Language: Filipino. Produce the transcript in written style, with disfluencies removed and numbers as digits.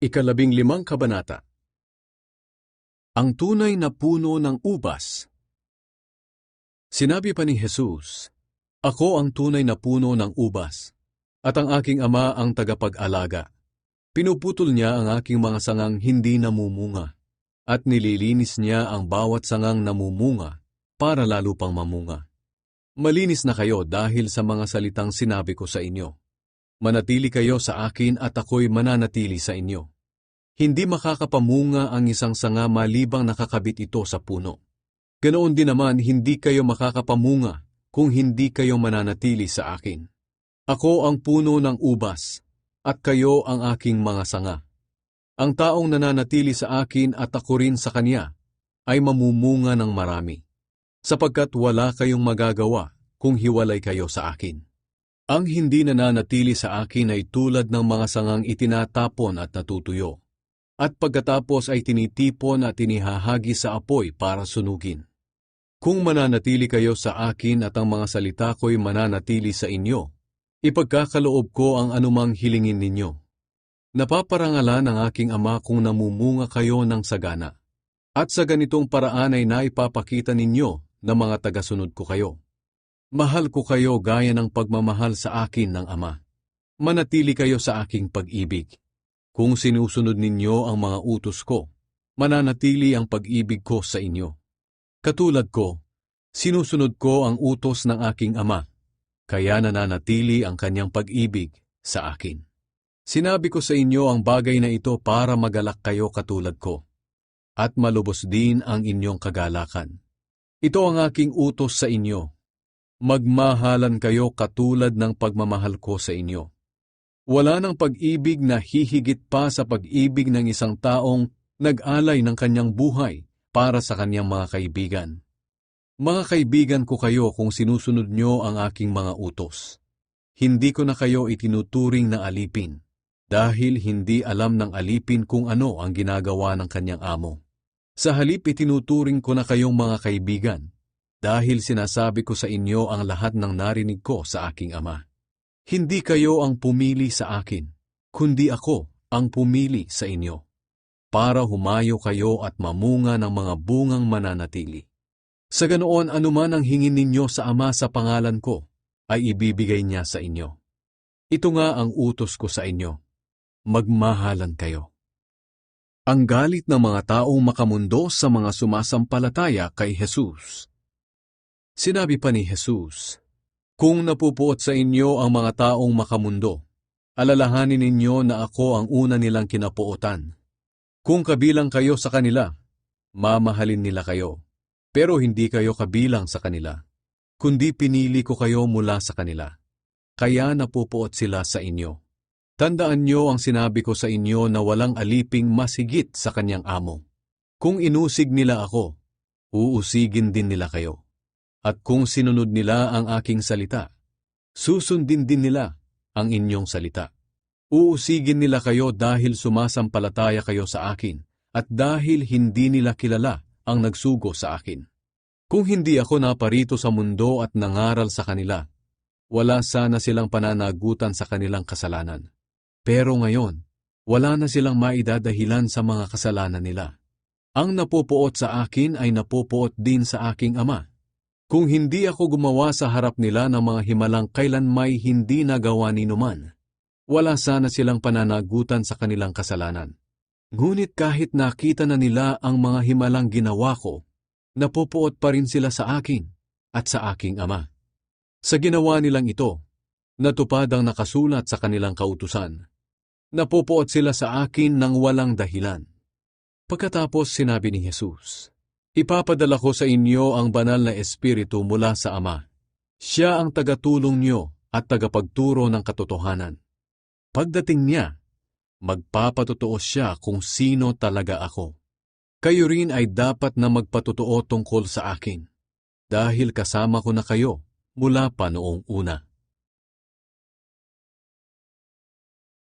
15 Kabanata. Ang tunay na puno ng ubas. Sinabi pa ni Jesus, "Ako ang tunay na puno ng ubas, at ang aking Ama ang tagapag-alaga. Pinuputol niya ang aking mga sangang hindi namumunga, at nililinis niya ang bawat sangang namumunga para lalo pang mamunga. Malinis na kayo dahil sa mga salitang sinabi ko sa inyo. Manatili kayo sa akin at ako'y mananatili sa inyo. Hindi makakapamunga ang isang sanga malibang nakakabit ito sa puno. Ganoon din naman hindi kayo makakapamunga kung hindi kayo mananatili sa akin. Ako ang puno ng ubas, at kayo ang aking mga sanga. Ang taong nananatili sa akin at ako rin sa kanya ay mamumunga ng marami, sapagkat wala kayong magagawa kung hiwalay kayo sa akin. Ang hindi nananatili sa akin ay tulad ng mga sangang itinatapon at natutuyo, at pagkatapos ay tinitipon at tinihahagi sa apoy para sunugin. Kung mananatili kayo sa akin at ang mga salita ko'y mananatili sa inyo, ipagkakaloob ko ang anumang hilingin ninyo. Napaparangalan ng aking Ama kung namumunga kayo ng sagana, at sa ganitong paraan ay naipapakita ninyo na mga tagasunod ko kayo. Mahal ko kayo gaya ng pagmamahal sa akin ng Ama. Manatili kayo sa aking pag-ibig. Kung sinusunod ninyo ang mga utos ko, mananatili ang pag-ibig ko sa inyo. Katulad ko, sinusunod ko ang utos ng aking Ama, kaya nananatili ang kanyang pag-ibig sa akin. Sinabi ko sa inyo ang bagay na ito para magalak kayo katulad ko, at malubos din ang inyong kagalakan. Ito ang aking utos sa inyo. Magmahalan kayo katulad ng pagmamahal ko sa inyo. Wala ng pag-ibig na hihigit pa sa pag-ibig ng isang taong nag-alay ng kanyang buhay para sa kanyang mga kaibigan. Mga kaibigan ko kayo kung sinusunod nyo ang aking mga utos. Hindi ko na kayo itinuturing na alipin, dahil hindi alam ng alipin kung ano ang ginagawa ng kanyang amo. Sa halip itinuturing ko na kayong mga kaibigan, dahil sinasabi ko sa inyo ang lahat ng narinig ko sa aking Ama. Hindi kayo ang pumili sa akin, kundi ako ang pumili sa inyo, para humayo kayo at mamunga ng mga bungang mananatili. Sa ganoon anuman ang hingin ninyo sa Ama sa pangalan ko, ay ibibigay niya sa inyo. Ito nga ang utos ko sa inyo, magmahalan kayo. Ang galit ng mga taong makamundo sa mga sumasampalataya kay Jesus. Sinabi pa ni Jesus, "Kung napupuot sa inyo ang mga taong makamundo, alalahanin ninyo na ako ang una nilang kinapuotan. Kung kabilang kayo sa kanila, mamahalin nila kayo, pero hindi kayo kabilang sa kanila, kundi pinili ko kayo mula sa kanila. Kaya napupuot sila sa inyo. Tandaan niyo ang sinabi ko sa inyo na walang aliping mas higit sa kanyang amo. Kung inusig nila ako, uusigin din nila kayo. At kung sinunod nila ang aking salita, susundin din nila ang inyong salita. Uusigin nila kayo dahil sumasampalataya kayo sa akin at dahil hindi nila kilala ang nagsugo sa akin. Kung hindi ako naparito sa mundo at nangaral sa kanila, wala sana silang pananagutan sa kanilang kasalanan. Pero ngayon, wala na silang maidadahilan sa mga kasalanan nila. Ang napupuot sa akin ay napupuot din sa aking Ama. Kung hindi ako gumawa sa harap nila ng mga himalang kailan may hindi nagawa ni numan, wala sana silang pananagutan sa kanilang kasalanan. Ngunit kahit nakita na nila ang mga himalang ginawa ko, napupuot pa rin sila sa akin at sa aking Ama. Sa ginawa nilang ito, natupad ang nakasulat sa kanilang kautusan. Napupuot sila sa akin ng walang dahilan." Pagkatapos sinabi ni Jesus, "Ipapadala ko sa inyo ang banal na Espiritu mula sa Ama. Siya ang tagatulong niyo at tagapagturo ng katotohanan. Pagdating niya, magpapatotoo siya kung sino talaga ako. Kayo rin ay dapat na magpatotoo tungkol sa akin, dahil kasama ko na kayo mula pa noong una."